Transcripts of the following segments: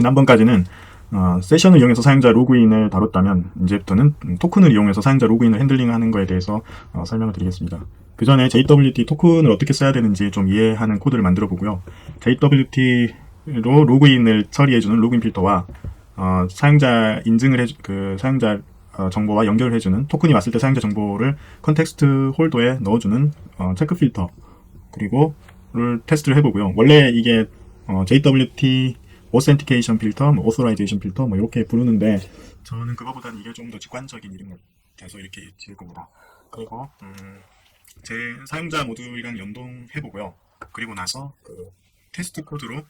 지난번까지는 세션을 이용해서 사용자 로그인을 다뤘다면 이제부터는 토큰을 이용해서 사용자 로그인을 핸들링하는 거에 대해서 설명을 드리겠습니다. 그 전에 JWT 토큰을 어떻게 써야 되는지 좀 이해하는 코드를 만들어 보고요. JWT로 로그인을 처리해주는 로그인 필터와 사용자 인증을 사용자 정보와 연결을 해주는 토큰이 왔을 때 사용자 정보를 컨텍스트 홀더에 넣어주는 체크 필터 그리고를 테스트를 해보고요. 원래 이게 JWT Authentication 필터, Authorization 필터 이렇게 부르는데 저는 그거보다는 이게 좀 더 직관적인 이름 같아서 이렇게 지을 겁니다. 그리고 제 사용자 모듈이랑 연동해보고요. 그리고 나서 그 테스트 코드로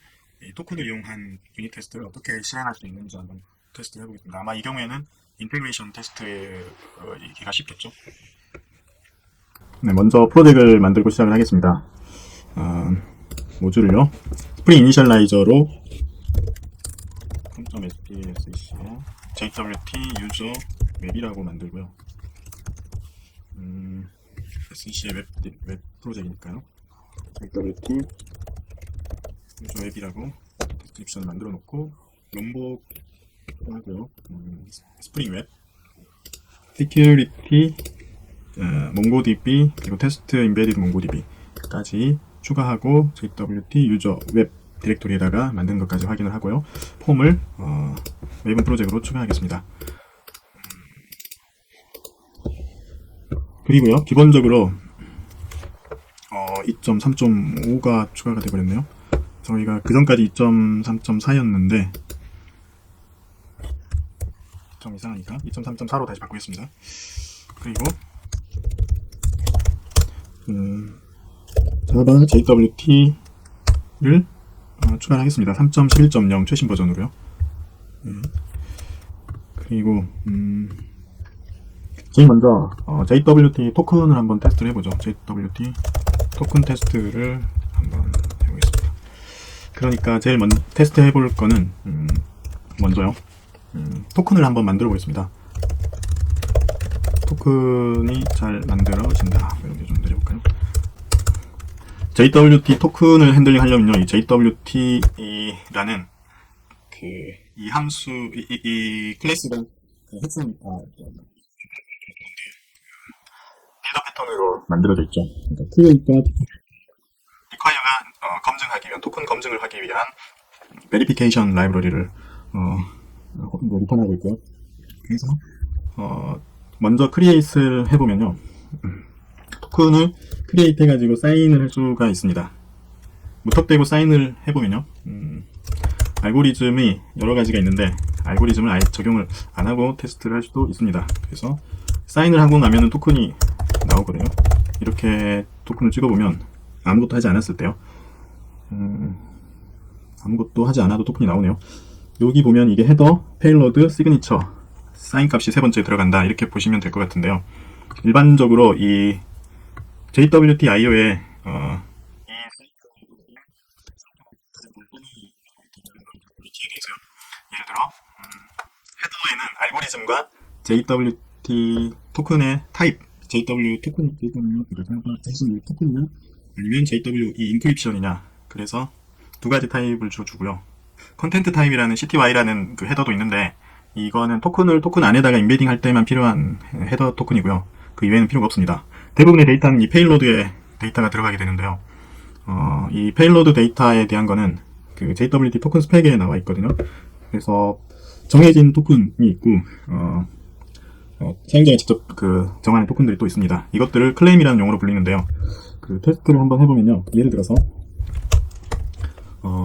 이 토큰을 이용한 유닛 테스트를 어떻게 실행할 수 있는지 한번 테스트 해보겠습니다. 아마 이 경우에는 인테그레이션 테스트이기가 쉽겠죠. 네, 먼저 프로젝트를 만들고 시작을 하겠습니다. 모듈을요. 스프링 이니셜라이저로 .spsc에 JWT 유저 웹이라고 만들고요. SC의 웹 프로젝트니까요. JWT 유저 웹이라고 디스크립션을 만들어 놓고 롬복 하고요. 스프링 웹, 시큐리티, 몽고DB 그리고 테스트 인베디드 몽고DB까지 추가하고 JWT 유저 웹 디렉토리에다가 만든 것까지 확인을 하고요. 폼을 웨이븐 프로젝트로 추가하겠습니다. 그리고요, 기본적으로 2.3.5가 추가가 되어버렸네요. 저희가 그 전까지 2.3.4였는데 좀 이상하니까 2.3.4로 다시 바꾸겠습니다. 그리고 자바 JWT를 추가를 하겠습니다. 3.11.0 최신 버전으로요. 그리고 제일 먼저 JWT 토큰을 한번 테스트를 해보죠. JWT 토큰 테스트를 한번 해보겠습니다. 그러니까 제일 먼저 테스트 해볼 거는 먼저요. 토큰을 한번 만들어 보겠습니다. 토큰이 잘 만들어진다. 이렇게 좀 내려볼까요? JWT 토큰을 핸들링 하려면요, 이 JWT라는 이 함수, 이 클래스가 핵심 빌더 패턴으로 만들어져 있죠. 그러니까 create가 require가 검증하기 위한 토큰 검증을 하기 위한 verification 라이브러리를 리턴하고 있고요. 그래서 먼저 create를 해보면요, 토큰을 create 해가지고 사인을 할 수가 있습니다. 무턱대고 사인을 해보면요, 알고리즘이 여러 가지가 있는데 알고리즘을 아예 적용을 안 하고 테스트를 할 수도 있습니다. 그래서 사인을 하고 나면은 토큰이 나오거든요. 이렇게 토큰을 찍어보면 아무것도 하지 않았을 때요, 아무것도 하지 않아도 토큰이 나오네요. 여기 보면 이게 헤더, 페일로드, 시그니처, 사인 값이 세 번째 들어간다, 이렇게 보시면 될 것 같은데요. 일반적으로 이 JWT IO에 예를 들어 헤더에는 알고리즘과 JWT 토큰의 타입, JW 토큰이냐, 아니면 JW 이 인크립션이냐, 그래서 두 가지 타입을 주고요. 컨텐트 타입이라는 CTY라는 그 헤더도 있는데 이거는 토큰 안에다가 인베딩 할 때만 필요한 헤더 토큰이고요. 그 이외에는 필요가 없습니다. 대부분의 데이터는 이 페일로드에 데이터가 들어가게 되는데요. 이 페일로드 데이터에 대한 거는 그 JWT 토큰 스펙에 나와 있거든요. 그래서 정해진 토큰이 있고 사용자가 직접 정하는 토큰들이 또 있습니다. 이것들을 클레임이라는 용어로 불리는데요. 그 테스트를 한번 해보면요, 예를 들어서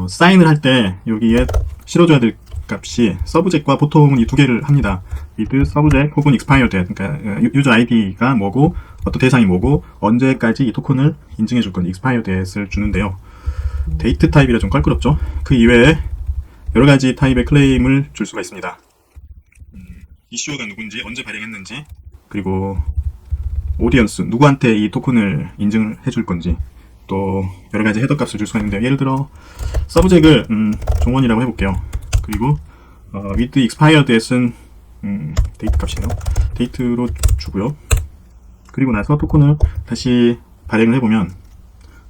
사인을 할 때 여기에 실어줘야 될 값이 서브젝트와 보통은 이 두 개를 합니다. with subject 혹은 expired date, 그러니까 유저 아이디가 뭐고 어떤 대상이 뭐고 언제까지 이 토큰을 인증해 줄 건지 expired date를 주는데요. 데이트 타입이라 좀 껄끄럽죠. 그 이외에 여러 가지 타입의 클레임을 줄 수가 있습니다. 이슈어가 누군지, 언제 발행했는지, 그리고 오디언스, 누구한테 이 토큰을 인증을 해줄 건지, 또 여러 가지 헤더 값을 줄 수가 있는데요. 예를 들어 서브젝트를 종원이라고 해볼게요. 그리고 with expired date는 데이트 값이네요. 데이트로 주고요. 그리고 나서 토큰을 다시 발행을 해보면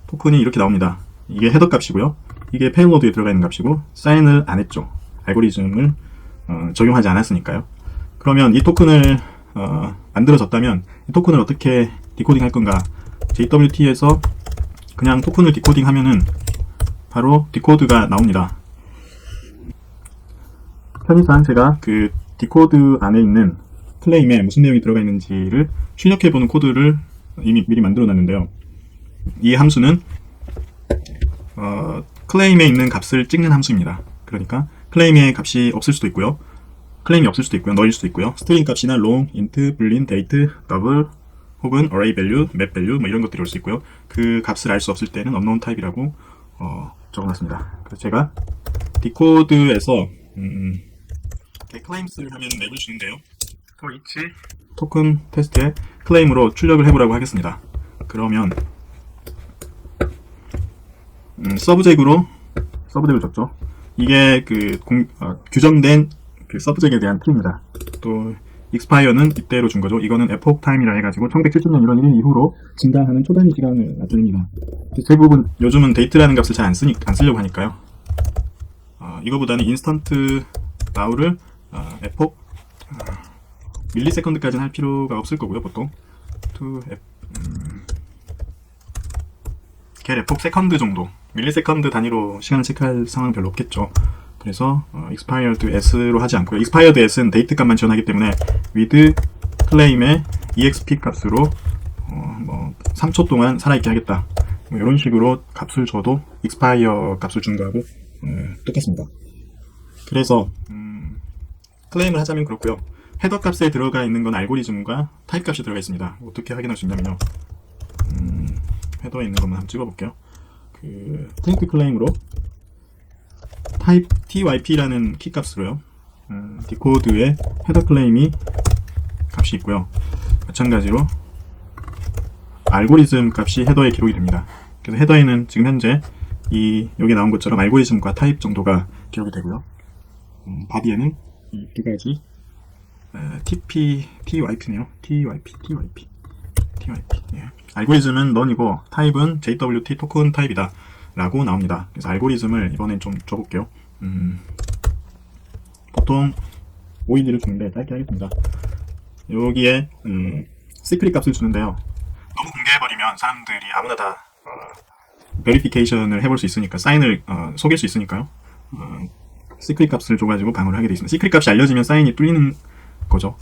토큰이 이렇게 나옵니다. 이게 헤더 값이고요. 이게 페일로드에 들어가 있는 값이고 사인을 안 했죠. 알고리즘을 적용하지 않았으니까요. 그러면 이 토큰을 만들어졌다면 이 토큰을 어떻게 디코딩 할 건가? JWT에서 그냥 토큰을 디코딩 하면은 바로 디코드가 나옵니다. 편의상 제가 그 디코드 안에 있는 클레임에 무슨 내용이 들어가 있는지를 출력해보는 코드를 이미 미리 만들어 놨는데요. 이 함수는 클레임에 있는 값을 찍는 함수입니다. 그러니까 클레임의 값이 없을 수도 있고요. 클레임이 없을 수도 있고요. 너일 수도 있고요. 스트링 값이나 long, int, boolean, date, double 혹은 array value, map value 뭐 이런 것들이 올 수 있고요. 그 값을 알 수 없을 때는 unknown type이라고 적어놨습니다. 그래서 제가 디코드에서 클레임스를 하면 맵을 주는데요. for each 토큰 테스트에 클레임으로 출력을 해보라고 하겠습니다. 그러면 서브젝으로 서브젝을 줬죠. 이게 그 규정된 그 서브젝에 대한 키입니다. 또 expire는 이때로 준 거죠. 이거는 epoch time이라 해가지고 1970년 1월 1일 이후로 증가하는 초단위 시간을 나타냅니다. 대부분 요즘은 date라는 값을 잘 안 쓰려고 하니까요. 이거보다는 instant now를 epoch 밀리세컨드까지는 할 필요가 없을 거고요. 보통 get epoch second 정도, 밀리세컨드 단위로 시간을 체크할 상황은 별로 없겠죠. 그래서 expired s로 하지 않고요. expired s는 date 값만 지원하기 때문에 with claim의 exp 값으로 뭐 3초 동안 살아있게 하겠다. 뭐 이런 식으로 값을 줘도 expire 값을 준 거하고 똑같습니다. 그래서 클레임을 하자면 그렇고요. 헤더 값에 들어가 있는 건 알고리즘과 타입 값이 들어가 있습니다. 어떻게 확인할 수 있냐면요. 헤더에 있는 것만 한번 찍어볼게요. 그 프린트 클레임으로 타입 typ라는 키 값으로요. 디코드에 헤더 클레임이 값이 있고요. 마찬가지로 알고리즘 값이 헤더에 기록이 됩니다. 그래서 헤더에는 지금 현재 여기 나온 것처럼 알고리즘과 타입 정도가 기록이 되고요. 바디에는 이 두 가지 typ네요. typ. 예. 알고리즘은 넌이고 타입은 JWT 토큰 타입이다 라고 나옵니다. 그래서 알고리즘을 이번엔 좀 줘볼게요. 보통 OED를 주는데 짧게 하겠습니다. 여기에 시크릿 값을 주는데요. 너무 공개해버리면 사람들이 아무나 다 베리피케이션을 해볼 수 있으니까, 사인을 속일 수 있으니까요. 시크릿 값을 줘가지고 방어를 하게 되어 있습니다. 시크릿 값이 알려지면 사인이 뚫리는 거죠.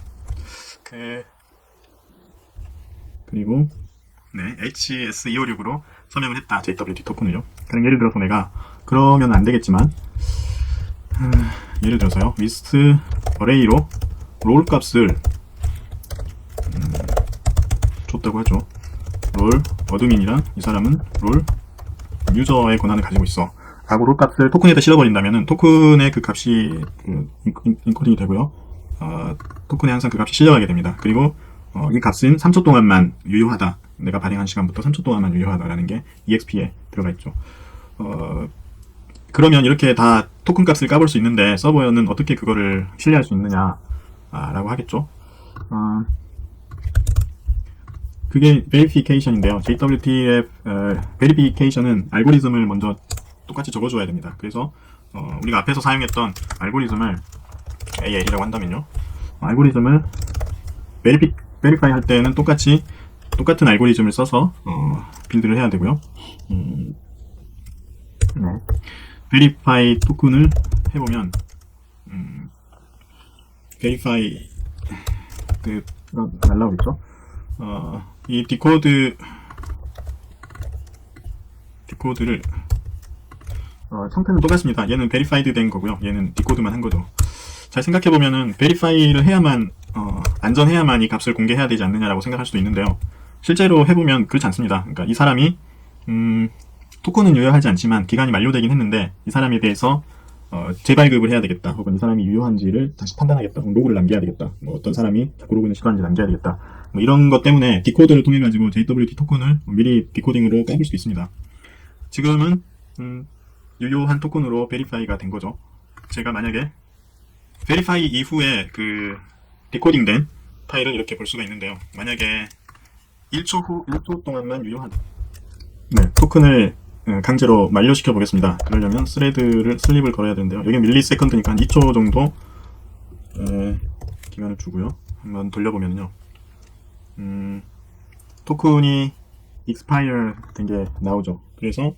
그리고 HS256으로 서명을 했다. JWT 토큰을요. 그럼 예를 들어서 내가 그러면 안 되겠지만 예를 들어서요. with array로 롤 값을 줬다고 하죠. 롤 어드민이란 이 사람은 롤 유저의 권한을 가지고 있어. 라고 롤 값을 토큰에다 실어버린다면은 토큰의 그 값이 인코딩이 되고요. 토큰에 항상 그 값이 실려가게 됩니다. 그리고 이 값은 3초 동안만 유효하다. 내가 발행한 시간부터 3초 동안만 유효하다라는 게 EXP에 들어가 있죠. 그러면 이렇게 다 토큰 값을 까볼 수 있는데 서버는 어떻게 그거를 신뢰할 수 있느냐 라고 하겠죠. 그게 verification인데요. JWT의 verification은 알고리즘을 먼저 똑같이 적어줘야 됩니다. 그래서 우리가 앞에서 사용했던 알고리즘을 AL이라고 한다면요. 알고리즘을 verify 할 때는 똑같은 알고리즘을 써서 빌드를 해야 되고요. verify 토큰을 해보면 verify 날라오겠죠. 이 디코드를 형태는 똑같습니다. 얘는 verified 된 거고요. 얘는 디코드만 한 거죠. 잘 생각해보면은 verify를 해야만 안전해야만 이 값을 공개해야 되지 않느냐라고 생각할 수도 있는데요. 실제로 해보면 그렇지 않습니다. 그러니까 이 사람이 토큰은 유효하지 않지만 기간이 만료되긴 했는데 이 사람에 대해서 재발급을 해야 되겠다. 혹은 이 사람이 유효한지를 다시 판단하겠다. 로그를 남겨야 되겠다. 뭐 어떤 사람이 자꾸 로그인을 시도하는지 남겨야 되겠다. 뭐 이런 것 때문에 디코드를 통해 가지고 JWT 토큰을 미리 디코딩으로 까볼 수 있습니다. 지금은 유효한 토큰으로 베리파이가 된 거죠. 제가 만약에 베리파이 이후에 그 디코딩된 파일을 이렇게 볼 수가 있는데요. 만약에 1초 동안만 유효한 토큰을 강제로 만료시켜 보겠습니다. 그러려면 슬립을 걸어야 되는데요. 여기 밀리세컨드니까 한 2초 정도 기간을 주고요. 한번 돌려보면요. 토큰이 expire 된 게 나오죠. 그래서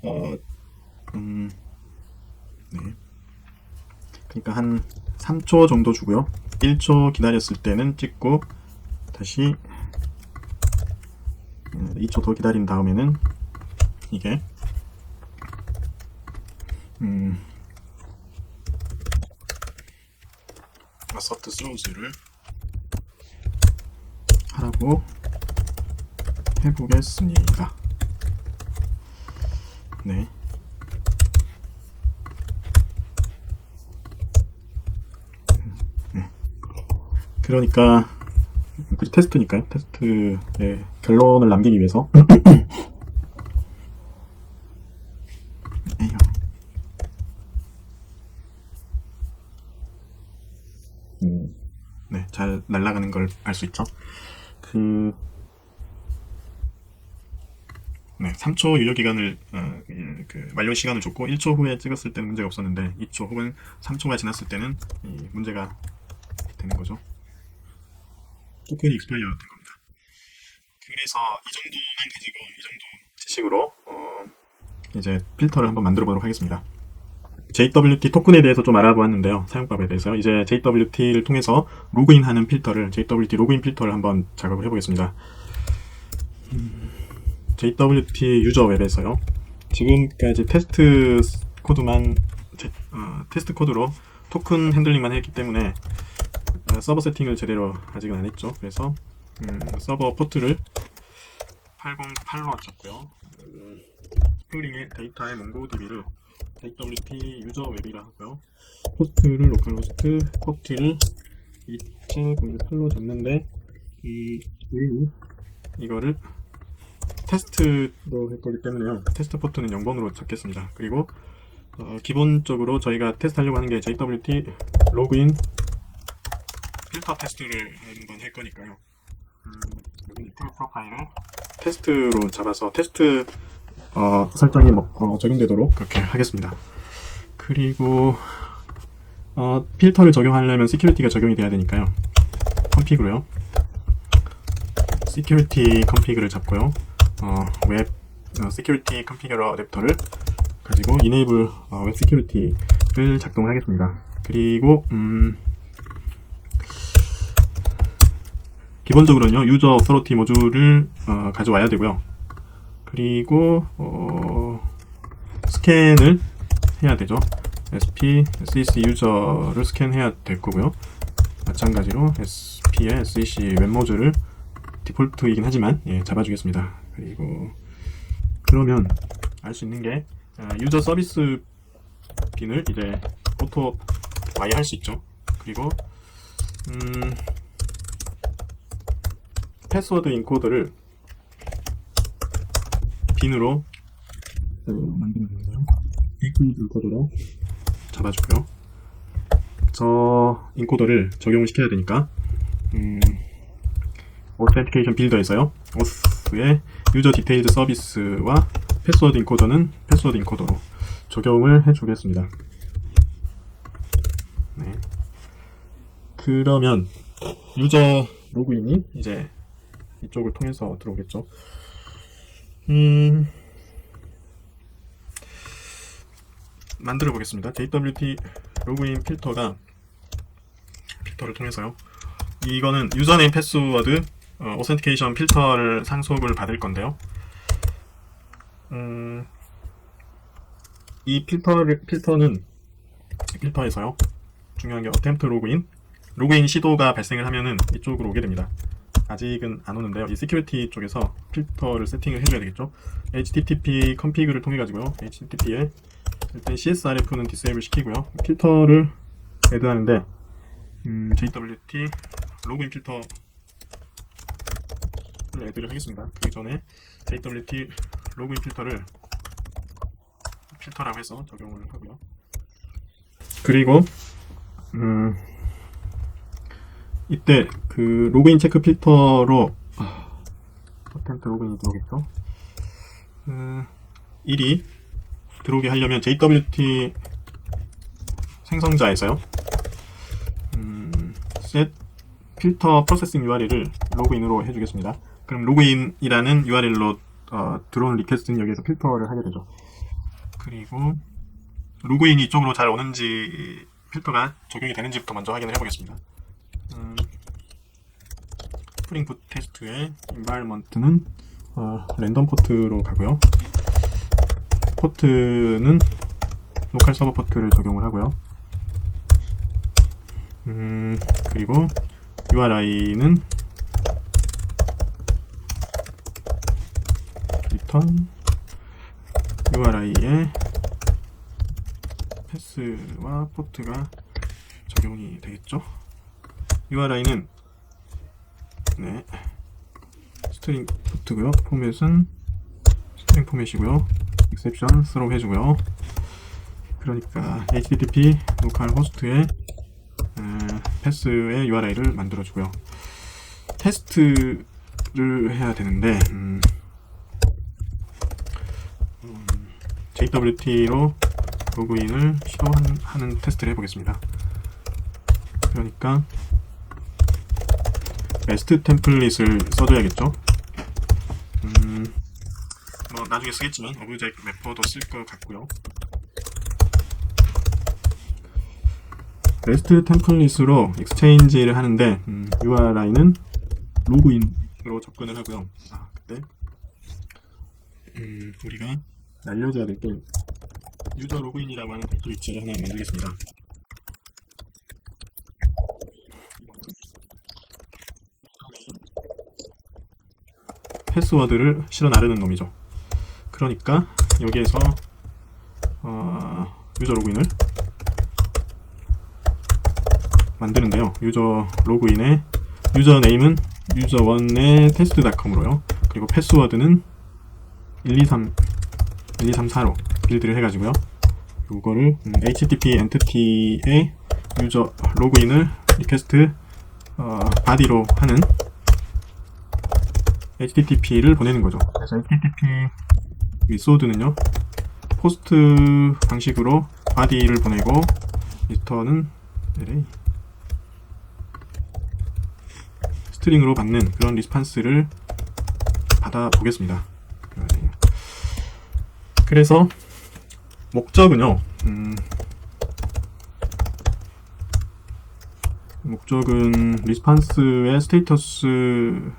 네. 그러니까 한 3초 정도 주고요. 1초 기다렸을 때는 찍고 다시 2초 더 기다린 다음에는 이게 assert throws,를 하라고 해보겠습니다. 네. 그러니까 테스트니까요. 테스트의 결론을 남기기 위해서 네, 잘 날아가는 걸 알 수 있죠. 네, 3초 유효 기간을 만료 시간을 줬고 1초 후에 찍었을 때는 문제가 없었는데 2초 혹은 3초가 지났을 때는 문제가 되는 거죠. 토큰이 익스파이어 된 겁니다. 그래서 이 정도만 가지고 이 정도 지식으로 이제 필터를 한번 만들어 보도록 하겠습니다. JWT 토큰에 대해서 좀 알아보았는데요. 사용법에 대해서 이제 JWT를 통해서 로그인하는 필터를 JWT 로그인 필터를 한번 작업을 해보겠습니다. JWT 유저 웹에서요. 지금까지 테스트 코드로 토큰 핸들링만 했기 때문에 서버 세팅을 제대로 아직은 안 했죠. 그래서 서버 포트를 808로 잡고요. 스크링의 데이터의 몽고DB를 JWT 유저 웹이라 하고요. 호스트를 로컬호스트 포트를 2008로 잡는데 이거를 테스트로 할 거기 때문에요. 테스트 포트는 0번으로 잡겠습니다. 그리고 기본적으로 저희가 테스트하려고 하는 게 JWT 로그인 필터 테스트를 한번 할 거니까요. 여기 프로파일을 테스트로 잡아서 테스트 설정이 적용되도록 그렇게 하겠습니다. 그리고 필터를 적용하려면 시큐리티가 적용이 돼야 되니까요. 컴피그로요. 시큐리티 컴피그를 잡고요. 웹 시큐리티 컨피규러 어댑터를 가지고 enable 웹 시큐리티를 작동하겠습니다. 그리고 기본적으로는요 유저 오서리티 모듈을 가져와야 되고요. 그리고 스캔을 해야 되죠. SP, SEC 유저를 스캔해야 될 거고요. 마찬가지로 SP의 SEC 웹 모듈을 디폴트이긴 하지만 잡아주겠습니다. 그리고 그러면 알 수 있는 게 유저 서비스 빈을 이제 오토 와이 할 수 있죠. 그리고 패스워드 인코더를 빈으로 만들면 되는데요. 인코더로 잡아주고요. 저 인코더를 적용을 시켜야 되니까 오센티케이션 빌더에서요. 오스의 유저 디테일드 서비스와 패스워드 인코더는 패스워드 인코더로 적용을 해주겠습니다. 네. 그러면 유저 로그인이 이제 이쪽을 통해서 들어오겠죠. 만들어 보겠습니다. JWT 로그인 필터를 통해서요. 이거는 유저네임 패스워드 오센티케이션 필터를 상속을 받을 건데요. 이 필터에서요. 중요한 게 attempt 로그인 시도가 발생을 하면은 이쪽으로 오게 됩니다. 아직은 안 오는데요. 이 시큐리티 쪽에서 필터를 세팅을 해줘야 되겠죠. HTTP 컨피그를 통해 가지고요. HTTP에 일단 CSRF는 디세이블 시키고요. 필터를 애드하는데 JWT 로그인 필터를 애드를 하겠습니다. 그 전에 JWT 로그인 필터라고 해서 적용을 하고요. 그리고 이때 그 로그인 체크 필터로 어템트 로그인이 들어오겠죠. 1이 들어오게 하려면 JWT 생성자에서요. set 필터 프로세싱 URL을 로그인으로 해주겠습니다. 그럼 로그인이라는 URL로 들어오는 리퀘스트는 여기에서 필터를 하게 되죠. 그리고 로그인이 이쪽으로 잘 오는지 필터가 적용이 되는지부터 먼저 확인을 해보겠습니다. 스프링 붓 테스트의 environment는 랜덤 포트로 가고요. 포트는 로컬 서버 포트를 적용을 하고요. 그리고 URI는 return URI에 패스와 포트가 적용이 되겠죠. URI는 스트링 포트고요. 포맷은 스트링 포맷이고요. exception throw 해주고요. 그러니까 http 로컬 호스트에 패스의 URI를 만들어주고요. 테스트를 해야 되는데 JWT로 로그인을 시도하는 테스트를 해보겠습니다. 그러니까 베스트 템플릿을 써줘야겠죠. 뭐 나중에 쓰겠지만 오브젝트 래퍼도 쓸 것 같고요. 베스트 템플릿으로 익스체인지를 하는데 URI는 로그인으로 접근을 하고요. 그때 우리가 날려줘야 될 게 유저 로그인이라고 하는 벨트 위치를 하나 만들겠습니다. 패스워드를 실어 나르는 놈이죠. 그러니까 여기에서 유저 로그인을 만드는데요. 유저 로그인의 유저 네임은 user1의 test.com으로요. 그리고 패스워드는 1234로 빌드를 해가지고요. 이거를 http 엔티티의 유저 로그인을 리퀘스트 바디로 하는 http를 보내는 거죠. 그래서 http 리소드는요 포스트 방식으로 바디를 보내고 리턴은 스트링으로 받는 그런 리스판스를 받아 보겠습니다. 그래서 목적은요, 목적은 리스판스의 스테이터스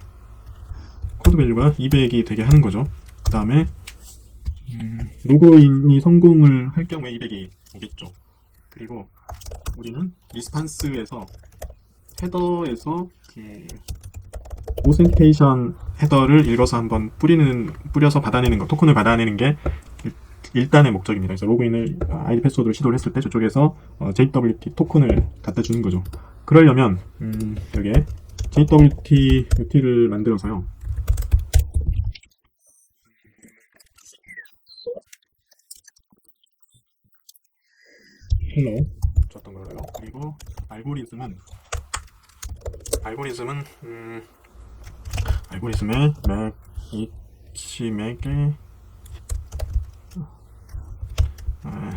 코드 밸류가 200이 되게 하는 거죠. 그 다음에 로그인이 성공을 할 경우에 200이 오겠죠. 그리고 우리는 리스판스에서 헤더에서 오센티케이션 헤더를 읽어서 한번 뿌려서 받아내는 거, 토큰을 받아내는 게 일단의 목적입니다. 그래서 로그인을 아이디 패스워드를 시도를 했을 때 저쪽에서 JWT 토큰을 갖다 주는 거죠. 그러려면 여기에 JWT UT를 만들어서요. 헬로 줬던 거예요. 그리고 알고리즘의 맥의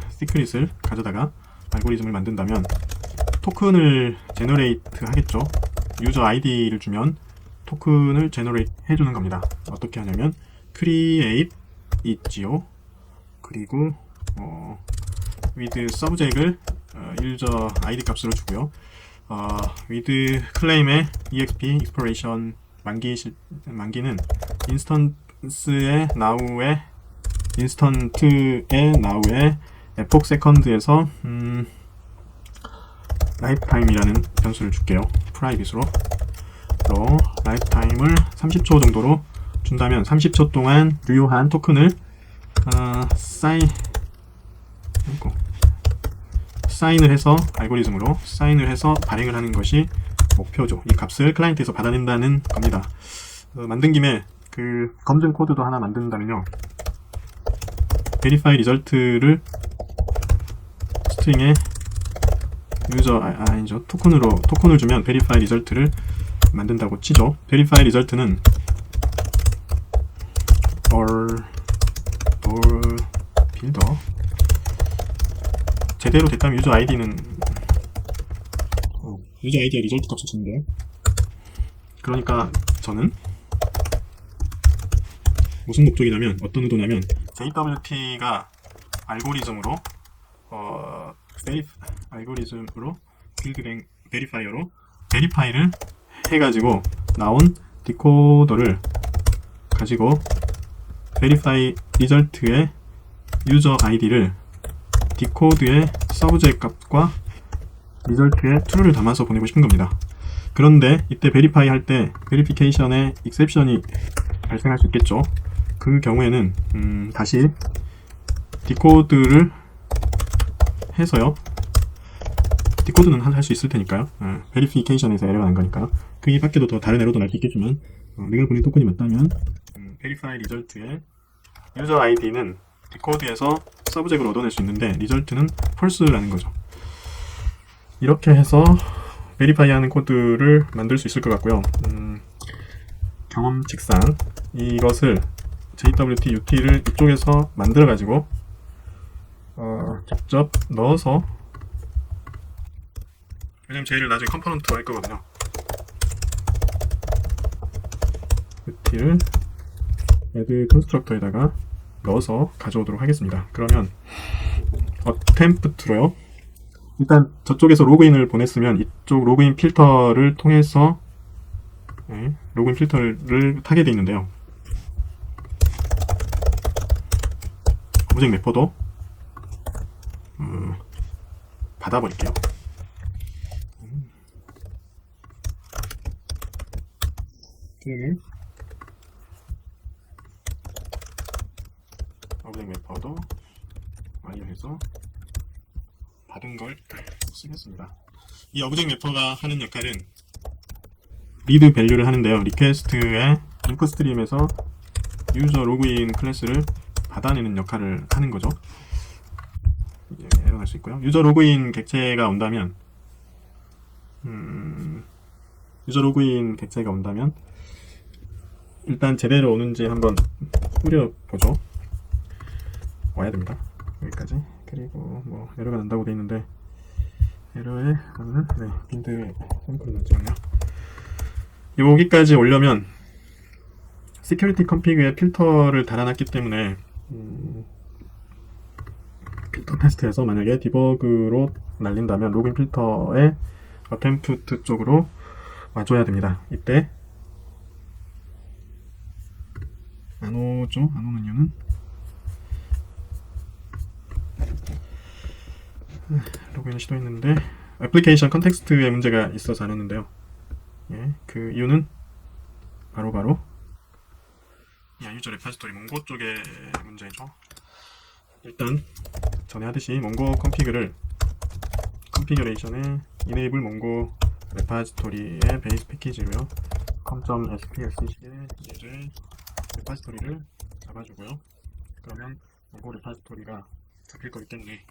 시크릿을 가져다가 알고리즘을 만든다면 토큰을 제너레이트 하겠죠. 유저 아이디를 주면 토큰을 제너레이트 해주는 겁니다. 어떻게 하냐면 create 있지요. 그리고 with subject을 유저 아이디 값으로 주고요. with claim의 exp expiration 만기는 인스턴트의 now의 epoch second에서 lifetime이라는 변수를 줄게요. private로 lifetime을 30초 정도로 준다면 30초 동안 유효한 토큰을 사인을 해서 알고리즘으로 사인을 해서 발행을 하는 것이 목표죠. 이 값을 클라이언트에서 받아낸다는 겁니다. 만든 김에 그 검증 코드도 하나 만든다면요. verify result를 스트링에 아니죠. 토큰을 주면 verify result를 만든다고 치죠. verify result는 돌 빌더 제대로 됐다면 유저 아이디는 유저 아이디에 리절트 값을 주는데요. 그러니까 저는 무슨 목적이냐면, 어떤 의도냐면, JWT가 알고리즘으로 알고리즘으로 빌드 베리파이어로 베리파이를 해가지고 나온 디코더를 가지고 베리파이 리절트의 유저 아이디를 디코드의 서브젝 값과 리절트에 true를 담아서 보내고 싶은 겁니다. 그런데 이때 베리파이 할 때 베리피케이션에 익셉션이 발생할 수 있겠죠. 그 경우에는 다시 디코드를 해서요. 디코드는 할 수 있을 테니까요. 베리피케이션에서 에러가 난 거니까요. 그 밖에도 더 다른 에러도 날 수 있겠지만, 내가 보낸 토큰이 맞다면 베리파이 리절트의 유저 아이디는 디코드에서 서브젝을 얻어낼 수 있는데 리절트는 펄스라는 거죠. 이렇게 해서 베리파이 하는 코드를 만들 수 있을 것 같고요. 경험칙상 이것을 JWT UT를 이쪽에서 만들어 가지고 직접 넣어서, 왜냐면 쟤를 나중에 컴포넌트로 할 거거든요. UT를 애드 컨스트럭터에다가 넣어서 가져오도록 하겠습니다. 그러면 어템프트로요. 일단 저쪽에서 로그인을 보냈으면 이쪽 로그인 필터를 통해서 로그인 필터를 타게 돼 있는데요. 오브젝트 매퍼도 받아버릴게요. 그러면 오브젝트 매퍼도 완료해서 받은 걸 쓰겠습니다. 이 오브젝트 매퍼가 하는 역할은 리드 밸류를 하는데요. 리퀘스트의 인풋 스트림에서 유저 로그인 클래스를 받아내는 역할을 하는 거죠. 에러 날 수 있고요. 유저 로그인 객체가 온다면 일단 제대로 오는지 한번 뿌려보죠. 와야 됩니다. 여기까지. 그리고 뭐 에러가 난다고 돼 있는데, 에러에 가면은 빌드 샘플을 넣었잖아요. 여기까지 오려면 시큐리티 컴피그에 필터를 달아놨기 때문에 필터 테스트에서 만약에 디버그로 날린다면 로그인 필터의 어템프트 쪽으로 와줘야 됩니다. 이때 안 오죠? 안 오는 이유는 로그인을 시도했는데 애플리케이션 컨텍스트에 문제가 있어서 안 오는데요. 그 이유는 바로 유저 레파지토리 몽고 쪽의 문제죠. 일단 전에 하듯이 몽고 컨피그레이션에 enable 몽고 레파지토리의 베이스 패키지로요. com.spsc의 예제 레파지토리를 잡아주고요. 그러면 몽고 레파지토리가 잡힐 거기 때문에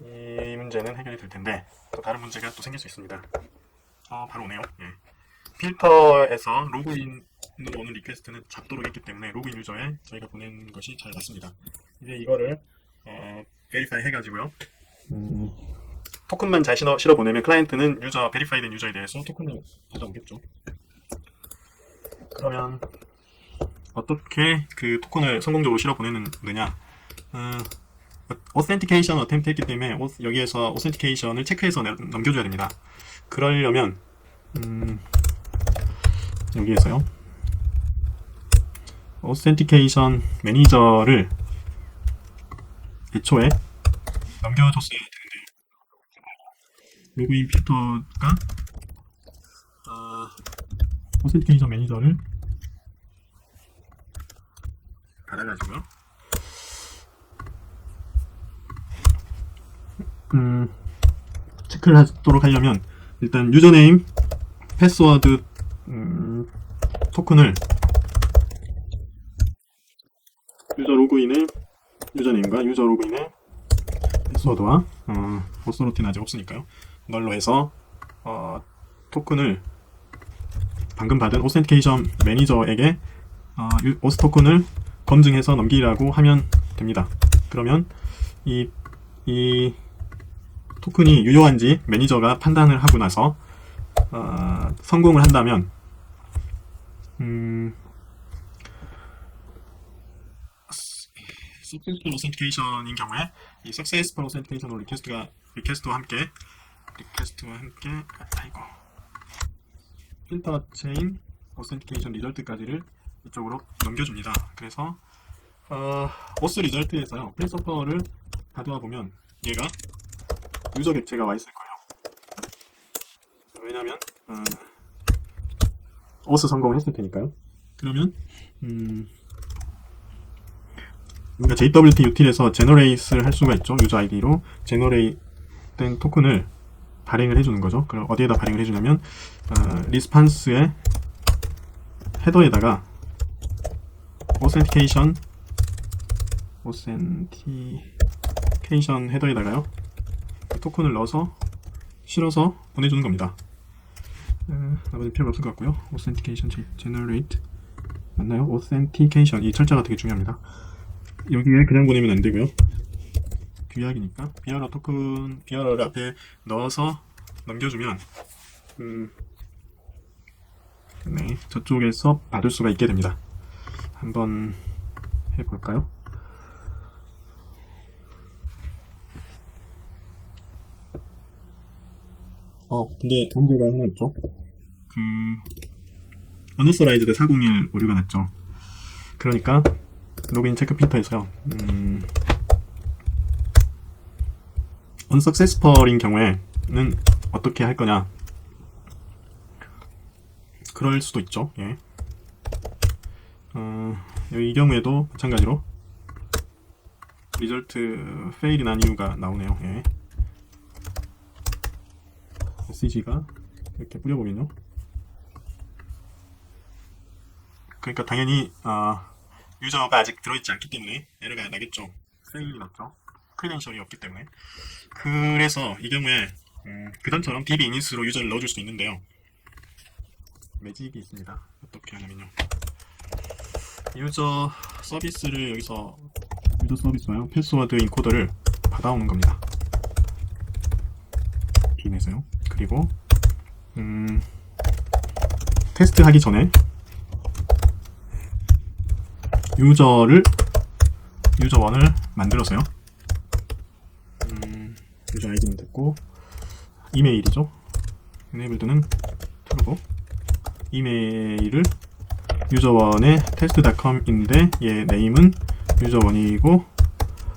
이 문제는 해결이 될 텐데, 또 다른 문제가 또 생길 수 있습니다. 바로 오네요. 필터에서 로그인으로 오는 리퀘스트는 잡도록 했기 때문에 로그인 유저에 저희가 보낸 것이 잘 맞습니다. 이제 이거를 베리파이 해가지고요. 토큰만 잘 실어 보내면 클라이언트는 베리파이된 유저에 대해서 토큰을 받아오겠죠. 그러면 어떻게 그 토큰을 성공적으로 실어 보내느냐? 오센티케이션 어템프트 했기 때문에 여기에서 오센티케이션을 체크해서 넘겨줘야 됩니다. 그러려면 여기에서요, 오센티케이션 매니저를 애초에 넘겨줬어야 되는데, 로그인 필터가 오센티케이션 매니저를 받아가지고요. 체크를 하도록 하려면 일단 유저네임, 패스워드 토큰을 유저네임과 유저 로그인의 패스워드와 오소로티는 아직 없으니까요. 이걸로 해서 토큰을 방금 받은 오센티케이션 매니저에게 오스 토큰을 검증해서 넘기라고 하면 됩니다. 그러면 이 토큰이 유효한지 매니저가 판단을 하고 나서 성공을 한다면 Successful Authentication인 경우에 이 Successful Authentication 리퀘스트와 함께 아이고 필터 체인 Authentication 리절트까지를 이쪽으로 넘겨줍니다. 그래서 오스 리절트에서요 필서퍼를 가져와 보면 얘가 유저 객체가 와 있을 거예요. 왜냐면 오스 성공을 했을 테니까요. 그러면 우리가 JWT util에서 제너레이트를 할 수가 있죠. 유저 아이디로 제너레이트 된 토큰을 발행을 해주는 거죠. 그럼 어디에다 발행을 해주냐면 리스판스의 헤더에다가 오센티케이션 헤더에다가요 토큰을 넣어서 실어서 보내주는 겁니다. 나머지 필요가 없을 것 같고요. 오센티케이션 제너레이트 맞나요? 오센티케이션 이 철자가 되게 중요합니다. 여기에 그냥 보내면 안 되고요. 규약이니까 비어러 토큰 비어러를 앞에 넣어서 넘겨주면 네, 저쪽에서 받을 수가 있게 됩니다. 한번 해볼까요? 근데 문제가 하나 있죠. 어너서라이즈드 401 오류가 났죠. 그러니까 로그인 체크 필터에서요. unsuccessful인 경우에는 어떻게 할 거냐? 그럴 수도 있죠. 예. 이 경우에도 마찬가지로 리절트 페일이 난 이유가 나오네요. 예. 메시지가 이렇게 뿌려보면요. 그러니까 당연히 유저가 아직 들어있지 않기 때문에 에러가 나겠죠. 페일이 났죠. 크리덴셜이 없기 때문에. 그래서 이 경우에 그전처럼 DB 이닛으로 유저를 넣어줄 수 있는데요. 매직이 있습니다. 어떻게 하냐면요. 유저 서비스를 여기서 유저 서비스와요 패스워드 인코더를 받아오는 겁니다. 빈에서요. 그리고 테스트 하기 전에 유저 1을 만들어서요. 유저 아이디는 됐고 이메일이죠. enabled는 true고 이메일을 유저1의 test.com인데 얘 네임은 유저1이고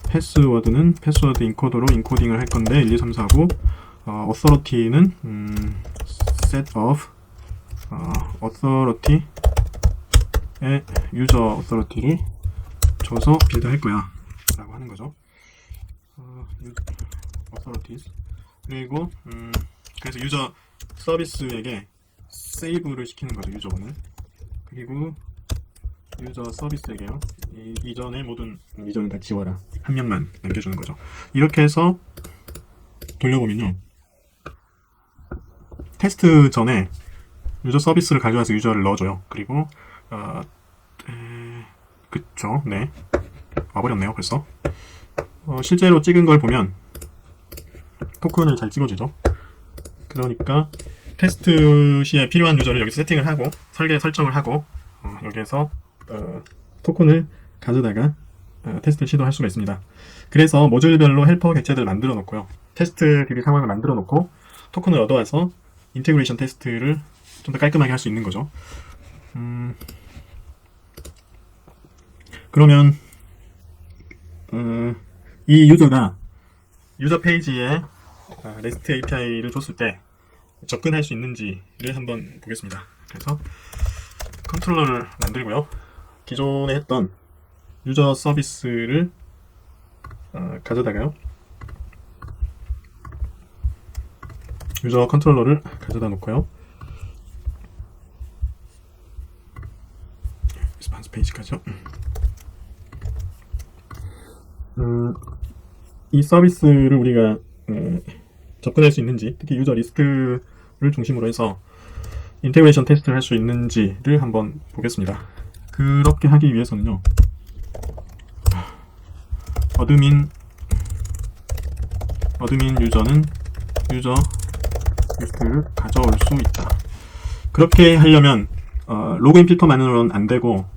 패스워드는 패스워드 인코더로 인코딩을 할 건데 1, 2, 3, 4고 authority는 set of authority의 유저 authority를 줘서 빌드 할 거야 라고 하는 거죠. authorities 그리고 그래서 유저 서비스에게 세이브를 시키는 거죠. 유저1을 그리고 유저 서비스에게요 이전의 모든 이전을 다 지워라 한 명만 남겨주는 거죠. 이렇게 해서 돌려보면요 테스트 전에 유저 서비스를 가져와서 유저를 넣어줘요. 그리고 그쵸 네 와버렸네요 벌써. 실제로 찍은 걸 보면 토큰을 잘 찍어주죠. 그러니까 테스트 시에 필요한 유저를 여기서 세팅을 하고 설정을 하고 여기에서 토큰을 가져다가 테스트를 시도할 수가 있습니다. 그래서 모듈별로 헬퍼 객체들을 만들어 놓고요. 테스트 DB 상황을 만들어 놓고 토큰을 얻어와서 인테그레이션 테스트를 좀 더 깔끔하게 할 수 있는 거죠. 그러면 이 유저가 유저 페이지에 REST API를 줬을 때 접근할 수 있는지를 한번 보겠습니다. 그래서 컨트롤러를 만들고요. 기존에 했던 유저 서비스를 가져다가요. 유저 컨트롤러를 가져다 놓고요. 리스판스 페이지까지요. 이 서비스를 우리가 접근할 수 있는지, 특히 유저 리스트를 중심으로 해서 인테그레이션 테스트를 할 수 있는지를 한번 보겠습니다. 그렇게 하기 위해서는요, 어드민 유저는 유저 리스트를 가져올 수 있다. 그렇게 하려면 로그인 필터만으로는 안 되고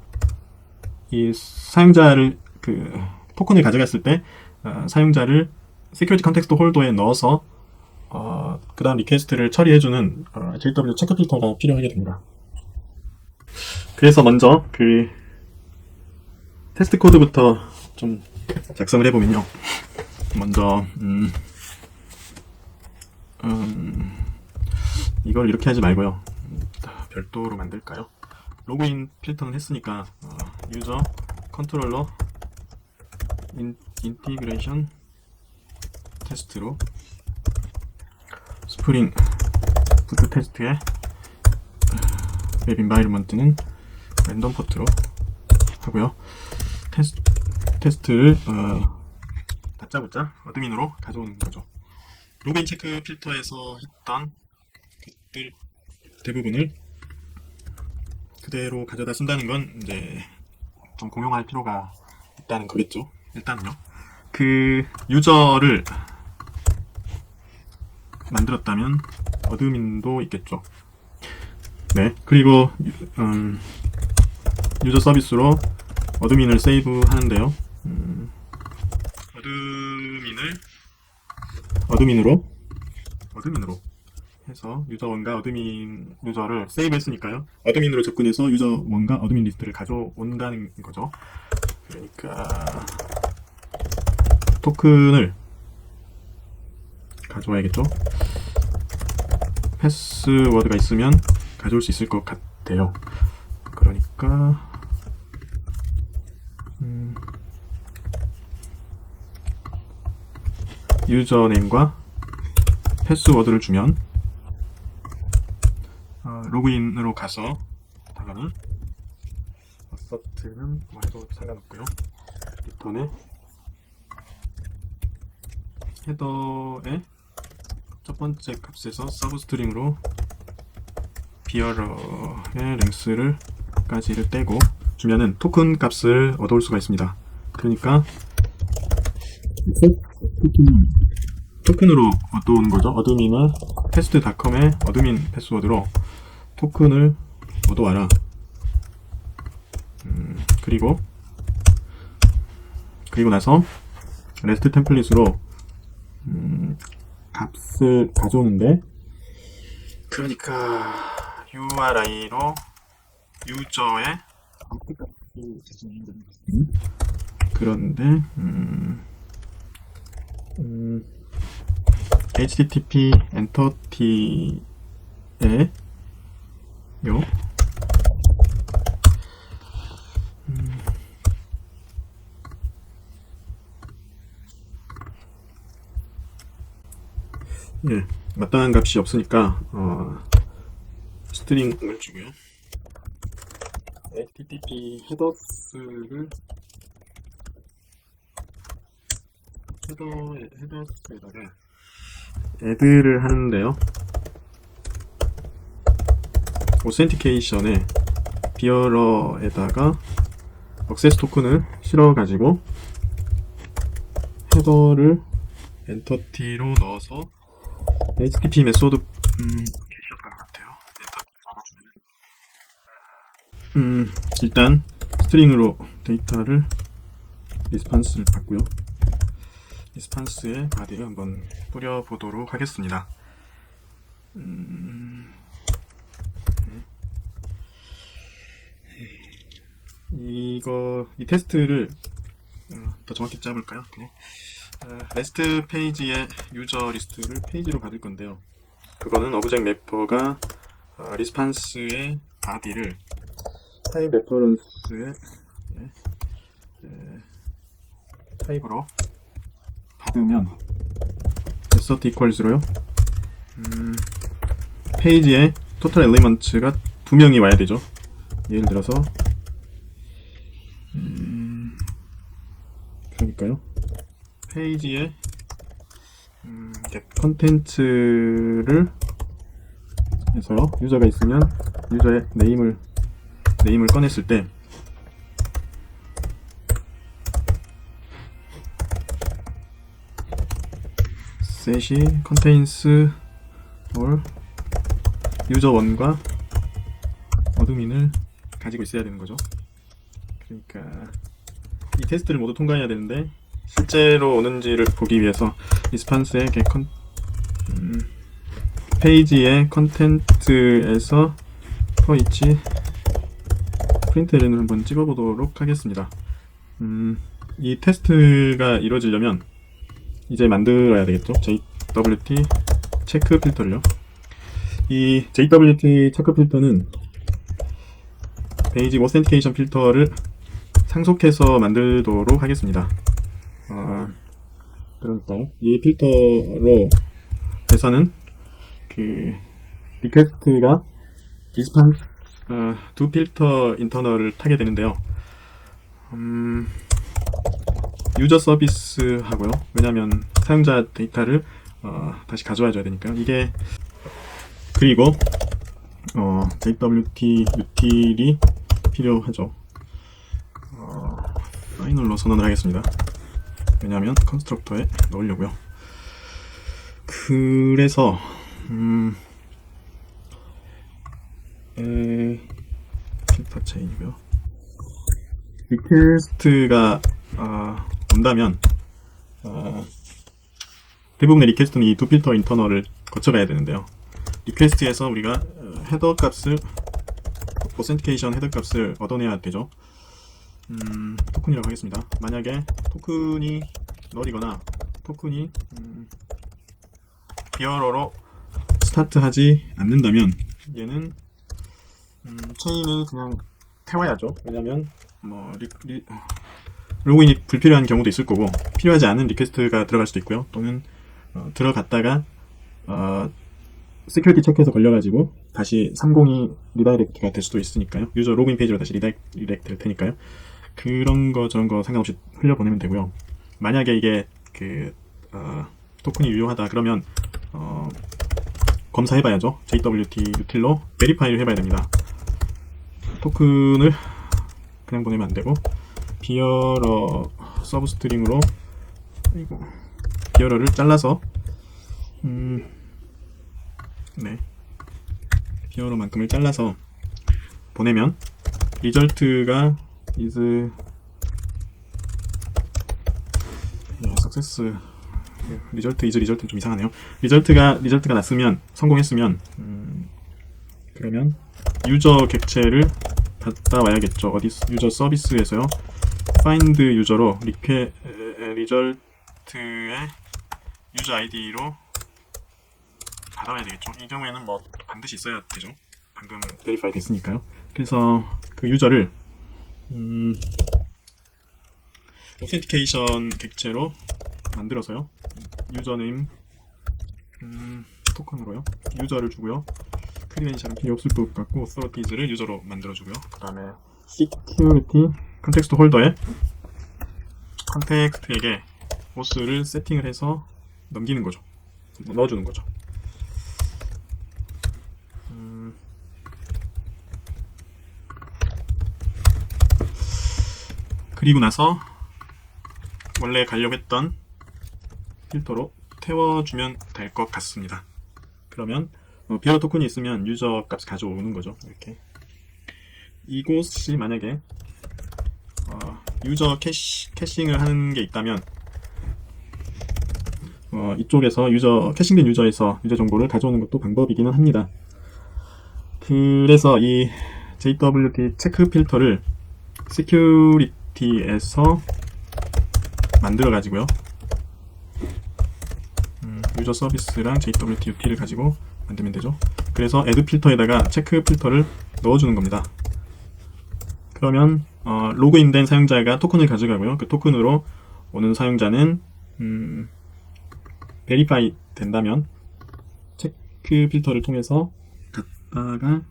이 사용자를 토큰을 가져갔을 때 사용자를 시큐리티 컨텍스트 홀더에 넣어서 그 다음 리퀘스트를 처리해주는 JW 체크 필터가 필요하게 됩니다. 그래서 먼저 테스트 코드부터 좀 작성을 해보면요. 먼저 이걸 이렇게 하지 말고요. 별도로 만들까요? 로그인 필터는 했으니까 유저 컨트롤러 인티그레이션 테스트로 스프링 부트 테스트의 웹 인바이러먼트는 랜덤 포트로 하고요. 테스트를 다짜고짜 어드민으로 가져오는 거죠. 로그인 체크 필터에서 했던 것들 대부분을 그대로 가져다 쓴다는 건 이제 좀 공용할 필요가 있다는 거겠죠. 일단은요. 그 유저를 만들었다면 어드민도 있겠죠. 네. 그리고 유저 서비스로 어드민을 세이브 하는데요. 어드민으로 해서 유저1과 어드민 유저를 세이브 했으니까요. 어드민으로 접근해서 유저1과 어드민 리스트를 가져온다는 거죠. 그러니까 토큰을 가져와야겠죠. 패스워드가 있으면 가져올 수 있을 것 같아요. 그러니까 유저네임과 패스워드를 주면 로그인으로 가서 당연히 어서트는 뭐 해도 상관없고요. 리턴에 헤더의 첫 번째 값에서 서브스트링으로 비어러의 랭스를 까지를 떼고 주면은 토큰 값을 얻어올 수가 있습니다. 그러니까 토큰으로 얻어오는 거죠. 어드민은 테스트닷컴의 어드민 패스워드로 토큰을 얻어와라. 그리고 나서 레스트 템플릿으로 값을 가져오는데, 그러니까 URI로 유저의 그런데 HTTP 엔터티에 요 예, 마땅한 값이 없으니까 스트링을 주고요. HTTP 헤더스에다가 add를 하는데요. 오센티케이션에 비어러에다가 억세스 토큰을 실어가지고 헤더를 엔터티로 넣어서 HTTP 메소드 게시였던 것 같아요. 일단 스트링으로 데이터를 리스판스를 받고요. 리스판스에 바디를 한번 뿌려보도록 하겠습니다. 이 테스트를 더 정확히 짜볼까요? 레스트 페이지의 유저 리스트를 페이지로 받을 건데요. 그거는 오브젝트 매퍼가 리스판스의 바디를 타입 레퍼런스의 타입으로 받으면 assert equals로요. 페이지에 토탈 엘리먼트가 2명이 와야 되죠. 예를 들어서 그러니까요. 페이지에 컨텐츠를 해서 유저가 있으면 유저의 네임을 꺼냈을 때 셋이 contains all 유저 1과 어드민을 가지고 있어야 되는 거죠. 그러니까 이 테스트를 모두 통과해야 되는데 실제로 오는지를 보기 위해서 리스판스의 페이지의 컨텐츠에서 for each 프린트LN을 한번 찍어보도록 하겠습니다. 이 테스트가 이루어지려면 이제 만들어야 되겠죠. JWT 체크 필터를요. 이 JWT 체크 필터는 베이직 오센티케이션 필터를 상속해서 만들도록 하겠습니다. 그러니까 이 필터로 해서는 그 리퀘스트가 리스판스 두 필터 인터널을 타게 되는데요. 유저 서비스 하고요. 왜냐면 사용자 데이터를 다시 가져와 줘야 되니까요. 이게 그리고 JWT util이 필요하죠. 파이널로 선언을 하겠습니다. 왜냐하면 컨스트럭터에 넣으려고요. 그래서 필터 체인이고요. 리퀘스트가 온다면 대부분의 리퀘스트는 이 두 필터 인터널을 거쳐가야 되는데요. 리퀘스트에서 우리가 헤더 값을 오센티케이션 헤더 값을 얻어내야 되죠. 토큰이라고 하겠습니다. 만약에 토큰이 널이거나 토큰이 비어러로 스타트하지 않는다면 얘는 체인을 그냥 태워야죠. 왜냐면 로그인이 불필요한 경우도 있을 거고 필요하지 않은 리퀘스트가 들어갈 수도 있고요. 또는 들어갔다가 시큐리티 체크에서 걸려가지고 다시 302 리다이렉트가 될 수도 있으니까요. 유저 로그인 페이지로 다시 리다이렉트 될 테니까요. 그런 거 저런 거 상관없이 흘려보내면 되고요. 만약에 이게 토큰이 유효하다 그러면 검사해봐야죠. JWT util로 베리파이를 해봐야 됩니다. 토큰을 그냥 보내면 안 되고 비어러 서브스트링으로 비어러를 잘라서 비어러만큼을 잘라서 보내면 리절트가 is success 리절트는 좀 이상하네요. 리절트가 났으면 성공했으면 그러면 유저 객체를 갖다 와야겠죠. 어디 유저 서비스에서요. find 유저로 리절트의 유저 아이디로 받아와야 되겠죠. 이 경우에는 뭐 반드시 있어야 되죠. 방금 베리파이 됐으니까요. 그래서 그 유저를 오센티케이션 객체로 만들어서요. 유저네임 토큰으로요. 유저를 주고요. 크리덴셜은 필요 없을 것 같고 authorities를 유저로 만들어주고요. 그 다음에 security 컨텍스트 홀더에 컨텍스트에게 보스를 세팅을 해서 넘기는 거죠. 넣어주는 거죠. 그리고 나서 원래 가려고 했던 필터로 태워주면 될 것 같습니다. 그러면 비어러 토큰이 있으면 유저 값을 가져오는 거죠. 이렇게 이곳이 만약에 유저 캐싱을 하는 게 있다면 이쪽에서 캐싱된 유저에서 유저 정보를 가져오는 것도 방법이기는 합니다. 그래서 이 JWT 체크 필터를 시큐리티에서 만들어 가지고요. 유저 서비스랑 JWT UT를 가지고 만들면 되죠. 그래서 add 필터에다가 체크 필터를 넣어주는 겁니다. 그러면 로그인된 사용자가 토큰을 가져가고요. 그 토큰으로 오는 사용자는 베리파이 된다면 체크 필터를 통해서 갔다가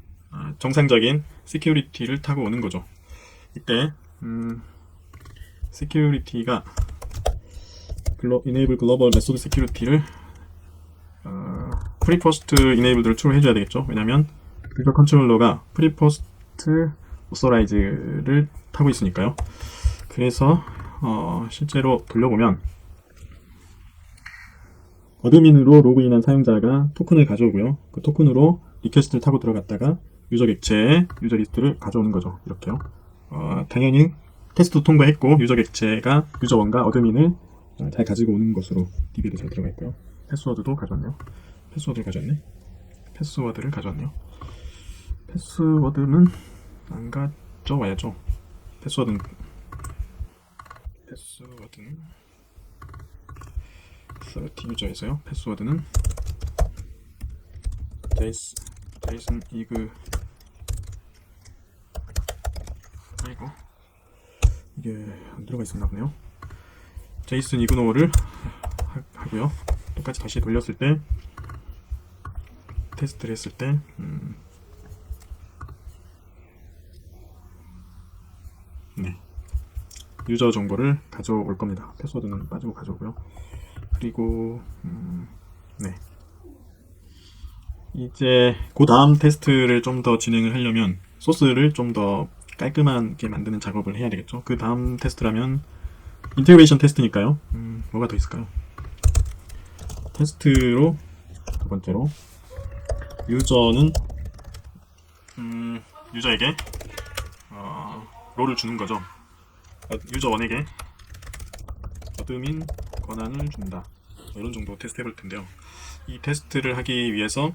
정상적인 시큐리티를 타고 오는 거죠. 이때 시큐리티가 enable global method security를 프리포스트 enabled를 true 해줘야 되겠죠. 왜냐면 비주얼 컨트롤러가 프리포스트 authorize를 타고 있으니까요. 그래서 실제로 돌려보면 어드민으로 로그인한 사용자가 토큰을 가져오고요. 그 토큰으로 리퀘스트를 타고 들어갔다가 유저 객체에 유저 리스트를 가져오는 거죠. 이렇게요. 당연히 테스트 통과했고 유저 객체가 유저1과 어드민을 잘 가지고 오는 것으로 DB도 잘 들어가 있고요. 패스워드도 가져왔네요. 패스워드를 가져왔네. 패스워드를 가져왔네요. 패스워드는 안 가져와야죠. 패스워드는 30 유저에서요. 패스워드는 제이슨 이그 아이고 이게 안 들어가 있었나 보네요. 제이슨 이그노어를 하고요. 똑같이 다시 돌렸을 때 테스트를 했을 때 네. 유저 정보를 가져올 겁니다. 패스워드는 빠지고 가져오고요. 그리고 네. 이제 그 다음 테스트를 좀 더 진행을 하려면 소스를 좀 더 깔끔하게 만드는 작업을 해야 되겠죠. 그 다음 테스트라면 인테그레이션 테스트니까요. 뭐가 더 있을까요? 테스트로 두 번째로 유저는 유저에게 롤을 주는 거죠. 유저 1에게 어드민 권한을 준다. 이런 정도 테스트 해볼 텐데요. 이 테스트를 하기 위해서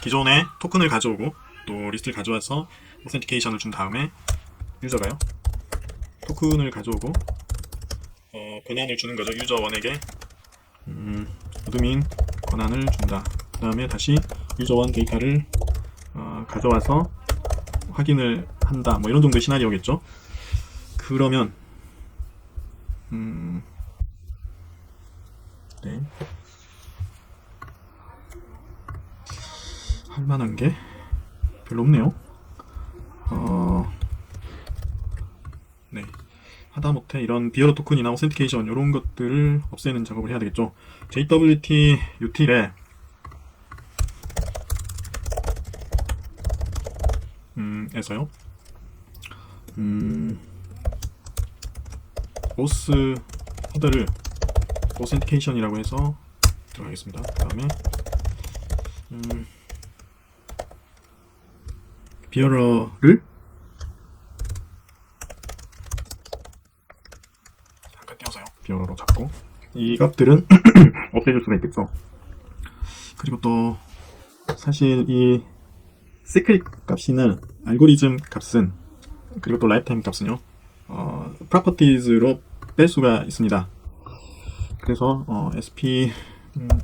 기존에 토큰을 가져오고 또 리스트를 가져와서 오센티케이션을 준 다음에 유저가요 토큰을 가져오고 권한을 주는 거죠. 유저 1에게 어드민 권한을 준다. 그 다음에 다시 유저 1 데이터를 가져와서 확인을 한다. 뭐 이런 정도의 시나리오겠죠. 그러면 네. 할만한 게 별로 없네요. 네. 하다못해 이런 비어러 토큰이나 오센티케이션 이런 것들을 없애는 작업을 해야 되겠죠. JWT util에 에서요. 오스 헤더를 오센티케이션이라고 해서 들어가겠습니다. 그 다음에 비어러를 잠깐 띄워서요. 비어러로 잡고 이 값들은 없애줄 수가 있겠죠. 그리고 또 사실 이 시크릿 값이나 알고리즘 값은 그리고 또 라이프타임 값은요 프로퍼티즈로 뺄 수가 있습니다. 그래서 sp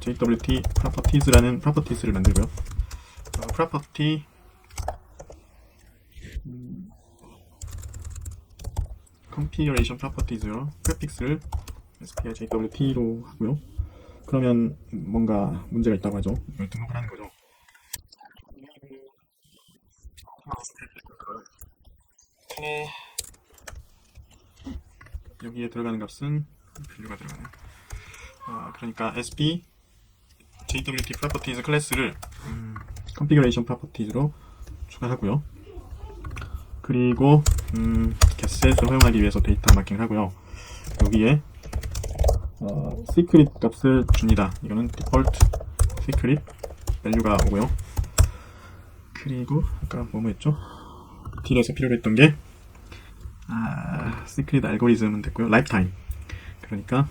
jwt properties라는 프로퍼티즈를 만들고요. 프로퍼티 configuration properties로 prefix를 sp jwt로 하고요. 그러면 뭔가 문제가 있다고 하죠. 이걸 등록을 하는 거죠. 여기에 들어가는 값은 밸류가 들어가네요. 그러니까 sp jwt properties 클래스를 configuration properties로 추가하고요. 그리고 getset을 허용하기 위해서 데이터 마킹을 하고요. 여기에 secret 값을 줍니다. 이거는 default secret 밸류가 오고요. 그리고 아까 뭐뭐 했죠? 딜에서 필요로 했던 게 시크릿 알고리즘은 됐고요. 라이프타임 그러니까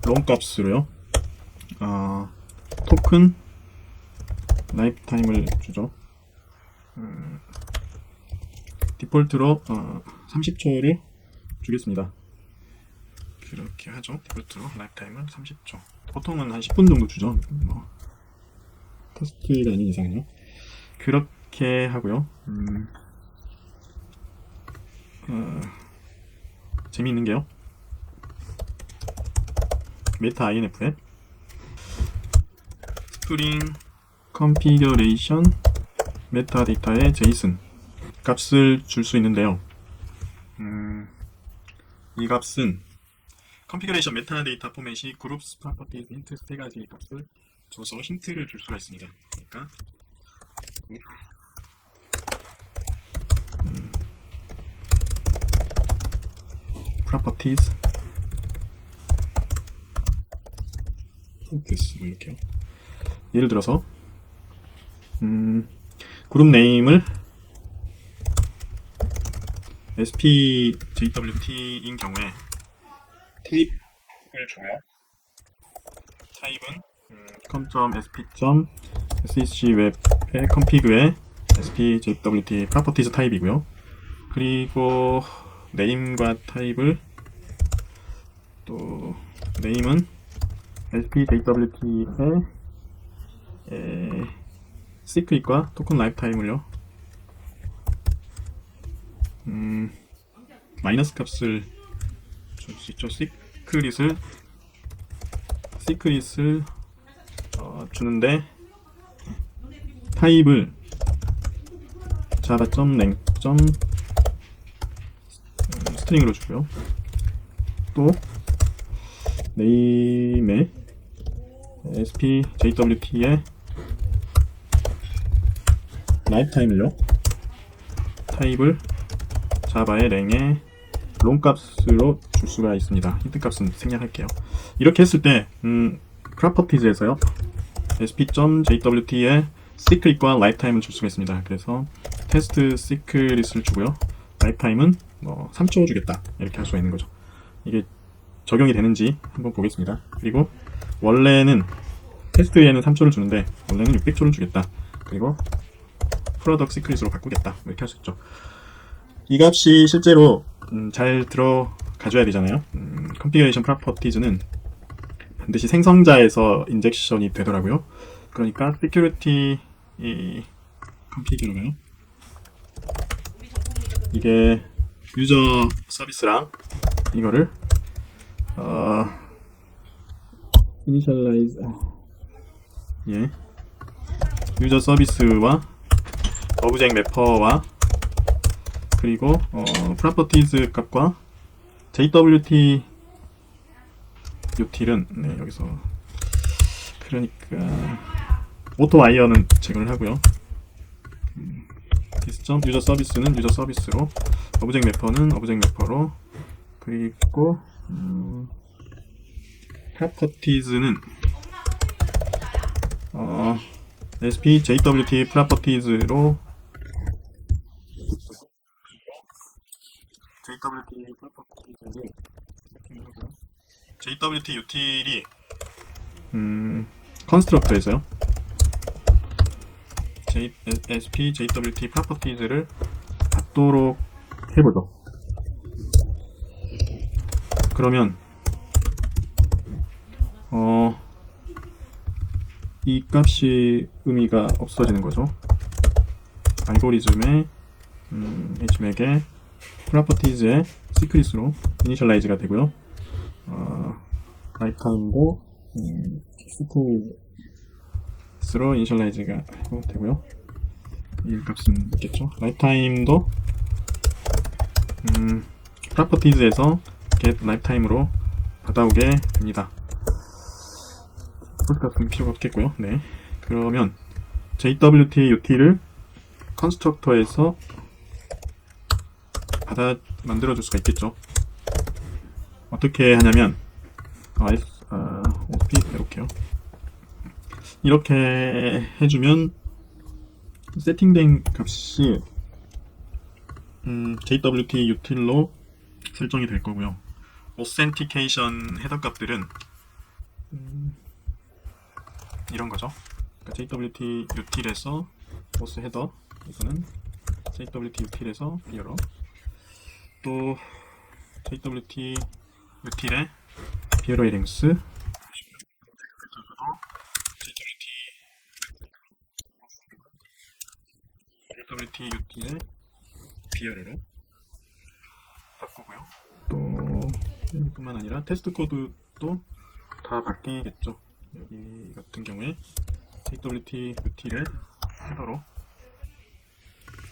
롱 값으로요. 토큰 라이프타임을 주죠. 디폴트로 30초를 주겠습니다. 그렇게 하죠. 디폴트로 라이프타임은 30초. 보통은 한 10분 정도 주죠. 뭐 테스트가 아닌 이상은요. 그렇게 하고요. 재미있는 게요. 메타 INF에 스프링 컨피규레이션 메타데이터의 제이슨 값을 줄 수 있는데요. 이 값은 컨피규레이션 메타데이터 포맷이 그룹스 프로퍼티즈 힌트 세 가지 값을 줘서 힌트를 줄 수가 있습니다. 그러니까 properties focus 뭐 이렇게요. 예를 들어서 그룹 네임을 spjwt인 경우에 타입을 줘요. 타입은 com.sp.secweb의 config의 spjwt properties 타입이고요. 그리고 네임과 타입을 또 네임은 spjwt의 secret과 토큰 라이프타임을요. 마이너스 값을 줄 수 있죠. 시크릿을 주는데 타입을 java.lang. 스트링으로 주고요. 또 네임의 spjwt의 라이프타임을요. 타입을 자바의 랭의 롱 값으로 줄 수가 있습니다. 힌트 값은 생략할게요. 이렇게 했을 때 properties에서요 sp.jwt의 secret과 lifetime을 줄 수가 있습니다. 그래서 test secret을 주고요. lifetime은 3초 주겠다 이렇게 할 수가 있는 거죠. 이게 적용이 되는지 한번 보겠습니다. 그리고 원래는 테스트에는 3초를 주는데 원래는 600초를 주겠다. 그리고 product secret으로 바꾸겠다 이렇게 할 수 있죠. 이 값이 실제로 잘 들어가줘야 되잖아요. configuration properties는 반드시 생성자에서 인젝션이 되더라고요. 그러니까 security configure가요. 이게 유저 서비스랑 이거를 initialize 유저 서비스와 어브젝트 매퍼와 그리고 properties 값과 jwt util은 여기서 그러니까 오토 와이어는 제거를 하고요. 디스점 유저 서비스는 유저 서비스로 어브젝트 매퍼는 어브젝트 매퍼로 그리고 properties는 spjwt properties로 jwt util이 컨스트럭터에서요 spjwt properties를 받도록 해보죠. 그러면 이 값이 의미가 없어지는 거죠. 알고리즘의 HMAC의 properties의 secret으로 initialize가 되고요. lifetime도 secret으로 initialize가 되고요. 이 값은 있겠죠. lifetime도 properties에서 get lifetime으로 받아오게 됩니다. 폴트 값은 필요가 없겠고요. 네. 그러면 jwt util을 컨스트럭터에서 만들어줄 수가 있겠죠. 어떻게 하냐면 sp 이렇게요. 이렇게 해주면 세팅된 값이 jwt util로 설정이 될 거고요. authentication 헤더 값들은 이런 거죠. 그러니까 jwt util에서 auth 헤더 이거는 jwt util에서 비어러 또 jwt util의 비어러 랭스 jwt util의 비어러로 바꾸고요. 또 뿐만 아니라 테스트 코드도 다 바뀌겠죠. 여기 같은 경우에 jwt util의 헤더로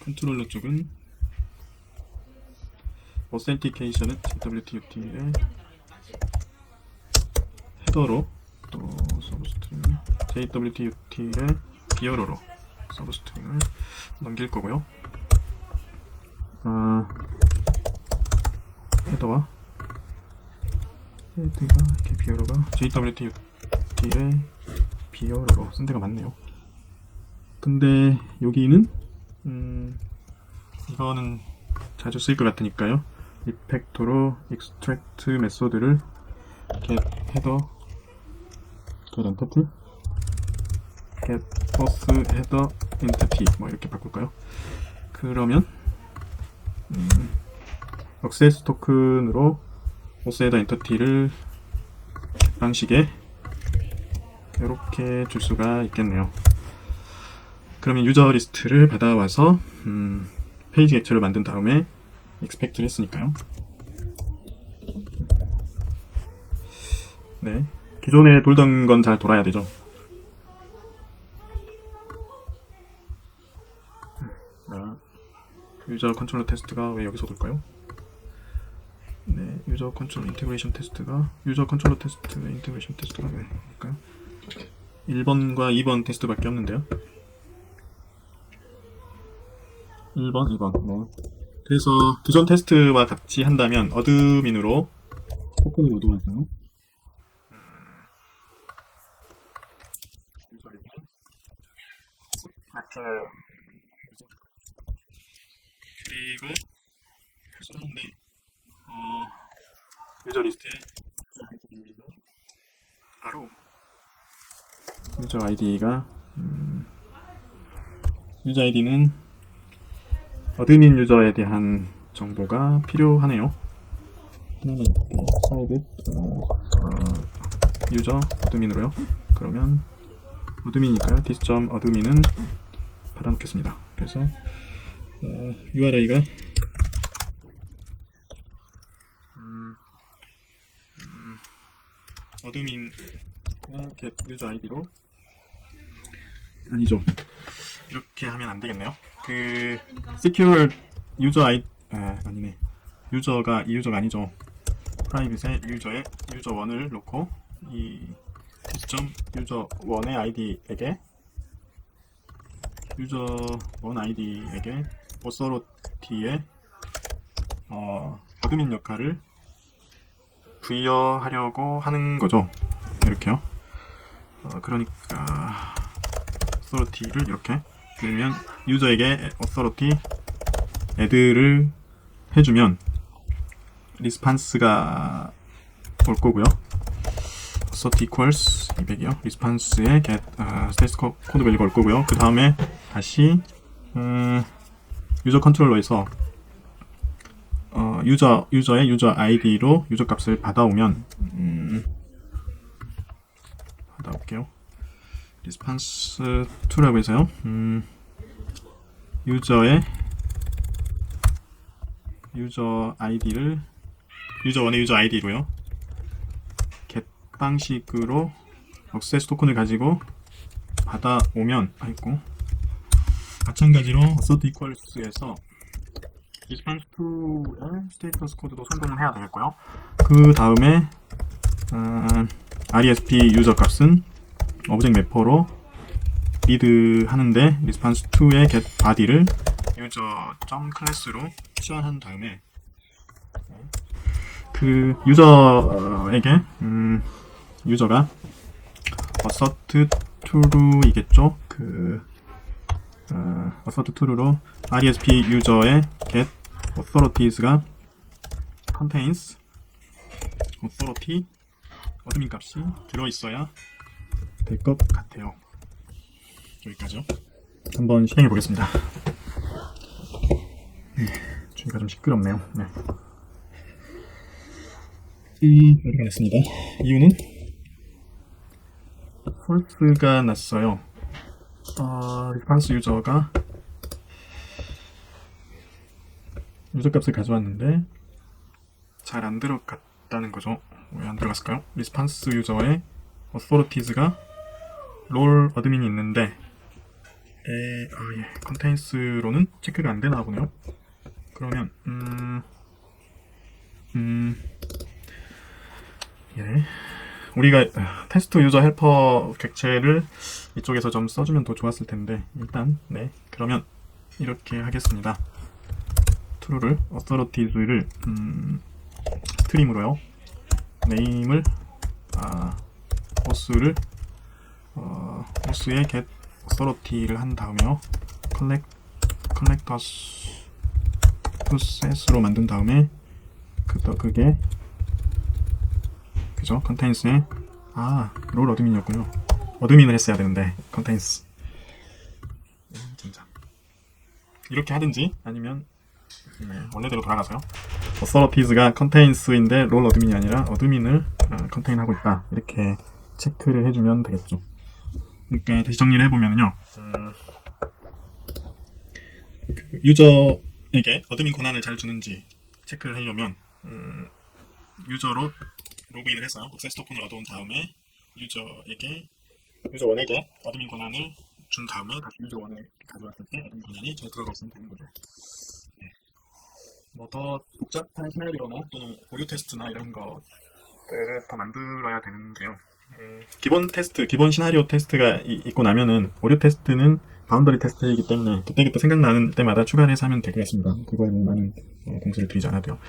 컨트롤러 쪽은 authentication은 jwt util의 헤더로 또 서브스트링 jwt util의 비어러로 서브스트링을 넘길 거고요. 헤더가 이렇게 비어러가 jwt 파일에 비어로 쓴 데가 많네요. 근데 여기는 이거는 자주 쓸 것 같으니까요. 리팩토로 익스트랙트 메소드를 get header get entity get source header entity 뭐 이렇게 바꿀까요? 그러면 액세스 토큰으로 source header entity를 방식에 이렇게 줄 수가 있겠네요. 그러면 유저 리스트를 받아와서 페이지 객체를 만든 다음에 expect를 했으니까요. 네, 기존에 돌던 건 잘 돌아야 되죠. 유저 컨트롤러 테스트가 왜 여기서 돌까요? 네, 유저 컨트롤 인테그레이션 테스트가 유저 컨트롤러 테스트 인테그레이션 테스트가 왜 될까요? 1번과 2번 테스트밖에 없는데요. 1번, 2번. 네. 그래서 기존 테스트와 같이 한다면 어드민으로 토큰을 얻어와서요. 그리고 쓰는데 유저 리스트에 바로 유저 아이디가 유저 아이디는 어드민 유저에 대한 정보가 필요하네요. 사이드 유저 어드민으로요. 그러면 어드민이니까요. this.admin은 받아놓겠습니다. 그래서 URI가 어드민 get 유저 아이디로 아니죠. 이렇게 하면 안 되겠네요. 그 secure 유저 아니네. 유저가 이 유저가 아니죠. 프라이빗에 유저의 유저 1을 놓고 이 시점 유저 1의 아이디에게 유저 1 아이디에게 어서로티의 어드민 역할을 부여하려고 하는 거죠. 이렇게요. 그러니까 어서로티를 이렇게 그러면 유저에게 어서로티 애드를 해주면 리스판스가 올 거고요. authority equals 200이요. 리스판스에 get 스테이스 코드 밸류가 올 거고요. 그 다음에 다시 유저 컨트롤러에서 유저의 유저 아이디로 유저 값을 받아오면 받아올게요. 리스판스 2라고 해서요. 유저의 유저 아이디를 유저 1의 유저 아이디로요. get 방식으로 액세스 토큰을 가지고 받아오면 마찬가지로 assert equals에서 response to의 스테이터스 코드도 성공을 해야 되겠고요. 그 다음에 RESP 유저 값은 오브젝트 매퍼로 리드 하는데 response to의 get body를 user.class로 치환한 다음에 그 유저에게 유저가 assert true이겠죠. assert true로 RESP 유저의 get authorities가 contains authority 어드민 값이 들어있어야 될 것 같아요. 여기까지요. 한번 실행해 보겠습니다. 주위가 좀 시끄럽네요. 네. 어디가 났습니다. 이유는 폴스가 났어요. 리스판스 유저가 유저 값을 가져왔는데 잘 안 들어갔다는 거죠. 왜 안 들어갔을까요? 리스판스 유저의 authorities가 롤 어드민이 있는데 컨테인스로는 체크가 안 되나 보네요. 그러면 우리가 테스트 유저 헬퍼 객체를 이쪽에서 좀 써주면 더 좋았을 텐데 일단 그러면 이렇게 하겠습니다. true를 authorities를 스트림으로요. 네임을 보스를 호스에 get authority를 한 다음에요. collectors process로 만든 다음에 그게 그죠? contains에 롤 어드민이었군요. 어드민을 했어야 되는데 contains 진짜 이렇게 하든지 아니면 원래대로 돌아가서요. authorities가 contains인데 롤 어드민이 아니라 어드민을 contain 하고 있다 이렇게 체크를 해주면 되겠죠. 그러니까 다시 정리를 해보면요. 그 유저에게 어드민 권한을 잘 주는지 체크를 하려면 유저로 로그인을 해서 액세스 토큰을 얻어온 다음에 유저 1에게 어드민 권한을 준 다음에 다시 유저 1을 가져왔을 때 어드민 권한이 잘 들어가 있으면 되는 거죠. 뭐 더 복잡한 시나리오나 또는 오류 테스트나 이런 것들을 더 만들어야 되는데요. 기본 테스트, 기본 시나리오 테스트가 있고 나면은 오류 테스트는 바운더리 테스트이기 때문에 그때그때 생각나는 때마다 추가를 해서 하면 될 것 같습니다. 그거에는 많은 공수를 들이지 않아도 돼요.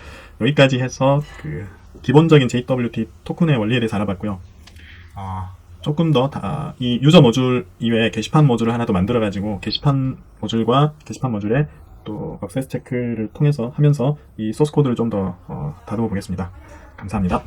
여기까지 해서 그 기본적인 JWT 토큰의 원리에 대해서 알아봤고요. 조금 더 이 유저 모듈 이외에 게시판 모듈을 하나 더 만들어가지고 게시판 모듈과 게시판 모듈에 또 액세스 체크를 통해서 하면서 이 소스 코드를 좀 더 다듬어 보겠습니다. 감사합니다.